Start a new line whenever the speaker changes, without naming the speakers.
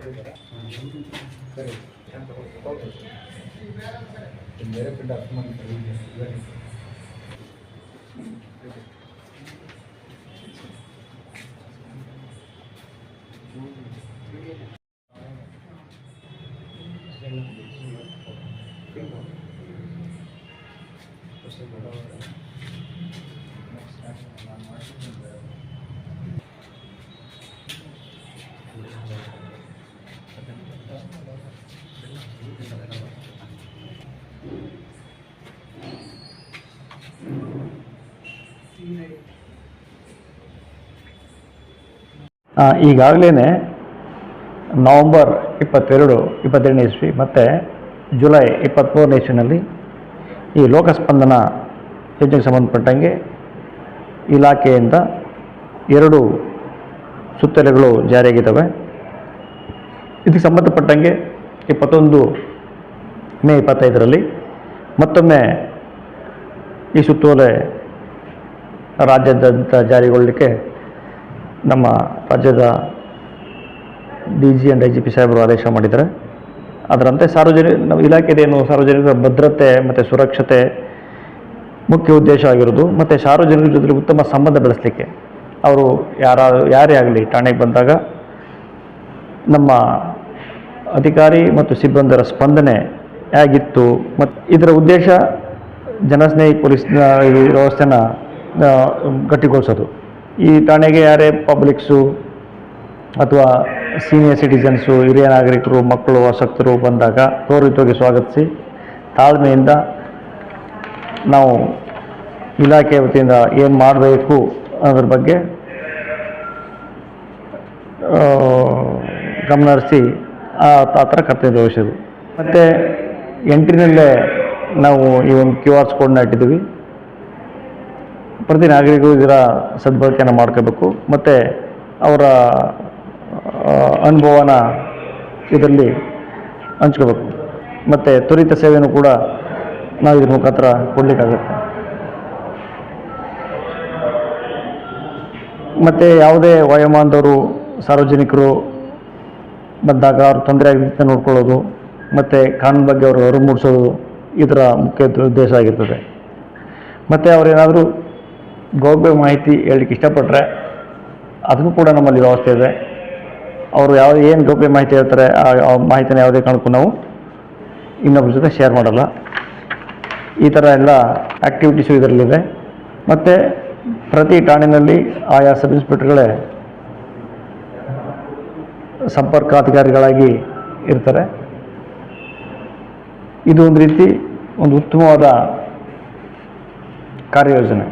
मेरे पिंड
ಈಗಾಗಲೇ ನವಂಬರ್ 22 ಇಸ್ವಿ ಮತ್ತು ಜುಲೈ 23 ಇಸ್ವಿನಲ್ಲಿ ಈ ಲೋಕಸ್ಪಂದನ ಯೋಜನೆಗೆ ಸಂಬಂಧಪಟ್ಟಂಗೆ ಇಲಾಖೆಯಿಂದ 2 ಸುತ್ತೋಲೆಗಳು ಜಾರಿಯಾಗಿದ್ದಾವೆ. ಇದಕ್ಕೆ ಸಂಬಂಧಪಟ್ಟಂಗೆ 21 ಮೇ 25ರಲ್ಲಿ ಮತ್ತೊಮ್ಮೆ ಈ ಸುತ್ತೋಲೆ ರಾಜ್ಯಾದ್ಯಂತ ಜಾರಿಗೊಳ್ಳಲಿಕ್ಕೆ ನಮ್ಮ ರಾಜ್ಯದ DG and IGP ಸಾಹೇಬರು ಆದೇಶ ಮಾಡಿದ್ದಾರೆ. ಅದರಂತೆ ನಮ್ಮ ಇಲಾಖೆದೇನು ಸಾರ್ವಜನಿಕರ ಭದ್ರತೆ ಮತ್ತು ಸುರಕ್ಷತೆ ಮುಖ್ಯ ಉದ್ದೇಶ ಆಗಿರೋದು, ಮತ್ತು ಸಾರ್ವಜನಿಕರ ಜೊತೆ ಉತ್ತಮ ಸಂಬಂಧ ಬೆಳೆಸಲಿಕ್ಕೆ ಅವರು ಯಾರೇ ಆಗಲಿ ಠಾಣೆಗೆ ಬಂದಾಗ ನಮ್ಮ ಅಧಿಕಾರಿ ಮತ್ತು ಸಿಬ್ಬಂದಿರ ಸ್ಪಂದನೆ ಹೇಗಿತ್ತು ಮತ್ತು ಇದರ ಉದ್ದೇಶ ಜನಸ್ನೇಹಿ ಪೊಲೀಸ್ ವ್ಯವಸ್ಥೆನ ಗಟ್ಟಿಗೊಳಿಸೋದು. ಈ ಠಾಣೆಗೆ ಯಾರೇ ಪಬ್ಲಿಕ್ಸು ಅಥವಾ ಸೀನಿಯರ್ ಸಿಟಿಸನ್ಸು, ಹಿರಿಯ ನಾಗರಿಕರು, ಮಕ್ಕಳು, ಆಸಕ್ತರು ಬಂದಾಗ ಗೌರವಯುತವಾಗಿ ಸ್ವಾಗತಿಸಿ ತಾಳ್ಮೆಯಿಂದ ನಾವು ಇಲಾಖೆ ವತಿಯಿಂದ ಏನು ಮಾಡಬೇಕು ಅನ್ನೋದ್ರ ಬಗ್ಗೆ ಗಮನಹರಿಸಿ ಆ ಥರ ಕರ್ತವ್ಯ ವಹಿಸೋದು. ಮತ್ತು ಎಂಟ್ರಿನಲ್ಲೇ ನಾವು ಈ ಒಂದು QR ಕೋಡ್ನ ಇಟ್ಟಿದ್ದೀವಿ. ಪ್ರತಿ ನಾಗರಿಕರು ಇದರ ಸದ್ಬಳಕೆಯನ್ನು ಮಾಡ್ಕೋಬೇಕು ಮತ್ತು ಅವರ ಅನುಭವನ ಇದರಲ್ಲಿ ಹಂಚ್ಕೋಬೇಕು. ಮತ್ತು ತ್ವರಿತ ಸೇವೆಯನ್ನು ಕೂಡ ನಾವು ಇದ್ರ ಮುಖಾಂತರ ಕೊಡಲಿಕ್ಕಾಗುತ್ತೆ. ಮತ್ತು ಯಾವುದೇ ವಯೋಮಾನದವರು ಸಾರ್ವಜನಿಕರು ಬಂದಾಗ ಅವ್ರು ತೊಂದರೆ ಆಗದಂತೆ ನೋಡ್ಕೊಳ್ಳೋದು ಮತ್ತು ಕಾನೂನು ಬಗ್ಗೆ ಅವರು ಅರಿವು ಮೂಡಿಸೋದು ಇದರ ಮುಖ್ಯ ಉದ್ದೇಶ ಆಗಿರ್ತದೆ. ಮತ್ತು ಅವರೇನಾದರೂ ಗೌಪ್ಯ ಮಾಹಿತಿ ಹೇಳಲಿಕ್ಕೆ ಇಷ್ಟಪಟ್ಟರೆ ಅದಕ್ಕೂ ಕೂಡ ನಮ್ಮಲ್ಲಿ ವ್ಯವಸ್ಥೆ ಇದೆ. ಅವರು ಏನು ಗೌಪ್ಯ ಮಾಹಿತಿ ಹೇಳ್ತಾರೆ ಆ ಮಾಹಿತಿನ ಯಾವುದೇ ಕಾರಣಕ್ಕೂ ನಾವು ಇನ್ನೊಬ್ಬರ ಜೊತೆ ಶೇರ್ ಮಾಡಲ್ಲ. ಈ ಥರ ಎಲ್ಲ ಆ್ಯಕ್ಟಿವಿಟೀಸು ಇದರಲ್ಲಿದೆ. ಮತ್ತು ಪ್ರತಿ ಠಾಣೆಯಲ್ಲಿ ಆಯಾ ಸಬ್ ಇನ್ಸ್ಪೆಕ್ಟರ್ಗಳೇ ಸಂಪರ್ಕಾಧಿಕಾರಿಗಳಾಗಿ ಇರ್ತಾರೆ. ಇದು ಒಂದು ರೀತಿ ಒಂದು ಉತ್ತಮವಾದ ಕಾರ್ಯಯೋಜನೆ.